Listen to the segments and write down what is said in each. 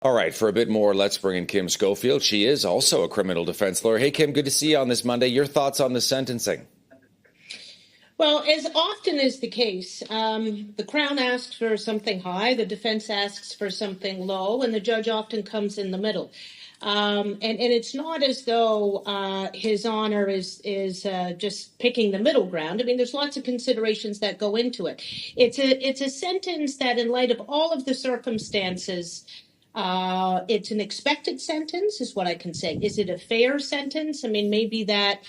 All right, for a bit more, let's bring in Kim Schofield. She is also a criminal defense lawyer. Hey, Kim, good to see you on this Monday. Your thoughts on the sentencing? Well, as often is the case, the Crown asks for something high, the defense asks for something low, and the judge often comes in the middle. And it's not as though His Honor is just picking the middle ground. I mean, there's lots of considerations that go into it. It's a sentence that, in light of all of the circumstances, it's an expected sentence, is what I can say. Is it a fair sentence? I mean, maybe that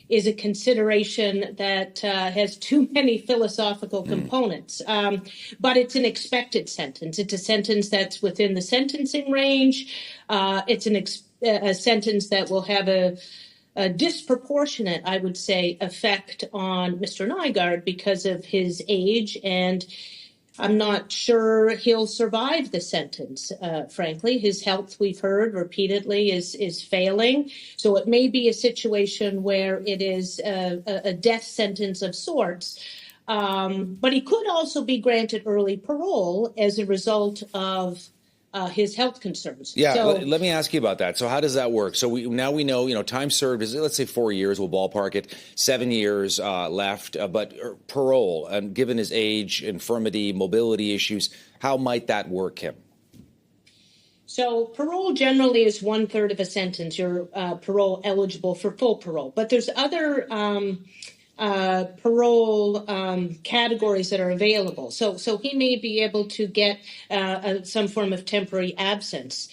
is a consideration that has too many philosophical components. But it's an expected sentence. It's a sentence that's within the sentencing range. It's a sentence that will have a disproportionate, I would say, effect on Mr. Nygard because of his age, and I'm not sure he'll survive the sentence, frankly. His health, we've heard repeatedly, is failing. So it may be a situation where it is a death sentence of sorts. But he could also be granted early parole as a result of his health concerns. Yeah, so, let me ask you about that. So how does that work? So we know, time served is, let's say 4 years, we'll ballpark it, 7 years left, but parole, and given his age, infirmity, mobility issues, how might that work, Kim? So parole generally is 1/3 of a sentence. You're parole eligible for full parole, but there's other parole categories that are available. So he may be able to get some form of temporary absence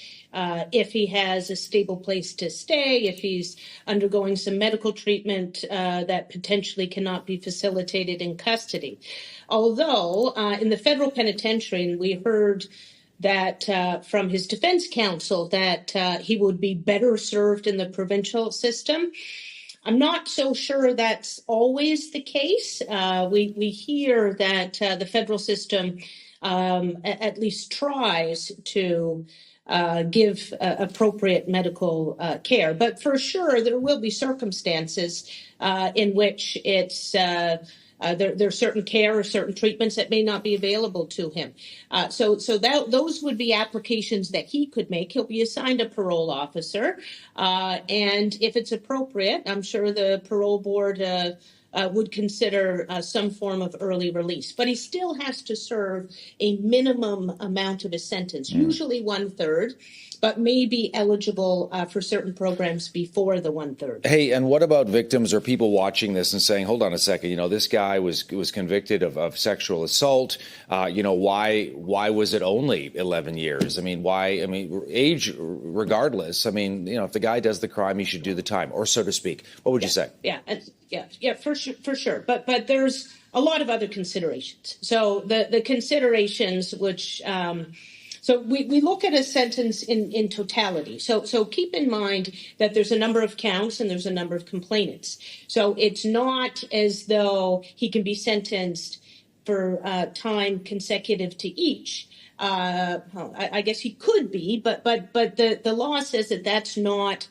if he has a stable place to stay, if he's undergoing some medical treatment that potentially cannot be facilitated in custody. Although in the federal penitentiary, we heard that from his defense counsel that he would be better served in the provincial system. I'm not so sure that's always the case. We hear that the federal system at least tries to give appropriate medical care. But for sure, there will be circumstances in which it's there's certain care or certain treatments that may not be available to him. So those would be applications that he could make. He'll be assigned a parole officer. And if it's appropriate, I'm sure the parole board would consider some form of early release. But he still has to serve a minimum amount of a sentence, usually 1/3. But may be eligible for certain programs before the 1/3. Hey, and what about victims or people watching this and saying, hold on a second, this guy was convicted of sexual assault. Why was it only 11 years? I mean, why? I mean, age regardless. I mean, if the guy does the crime, he should do the time, or so to speak. What would you say? Yeah, for sure. But there's a lot of other considerations. So the considerations which So we look at a sentence in totality. So keep in mind that there's a number of counts and there's a number of complainants. So it's not as though he can be sentenced for time consecutive to each. I guess he could be, but the law says that that's not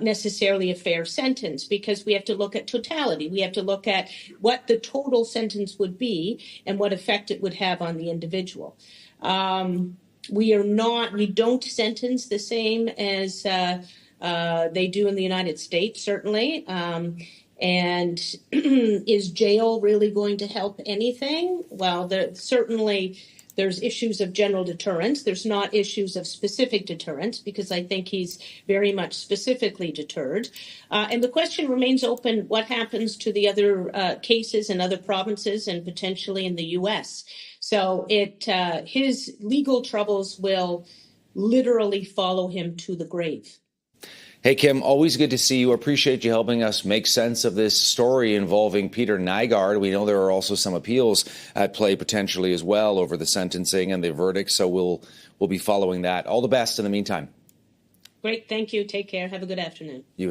necessarily a fair sentence, because we have to look at totality. We have to look at what the total sentence would be and what effect it would have on the individual. We don't sentence the same as they do in the United States, certainly. And is jail really going to help anything? Well, there's issues of general deterrence. There's not issues of specific deterrence, because I think he's very much specifically deterred. And the question remains open: what happens to the other cases in other provinces and potentially in the U.S.? So his legal troubles will literally follow him to the grave. Hey, Kim, always good to see you. Appreciate you helping us make sense of this story involving Peter Nygard. We know there are also some appeals at play potentially as well over the sentencing and the verdict, so we'll be following that. All the best in the meantime. Great. Thank you. Take care. Have a good afternoon.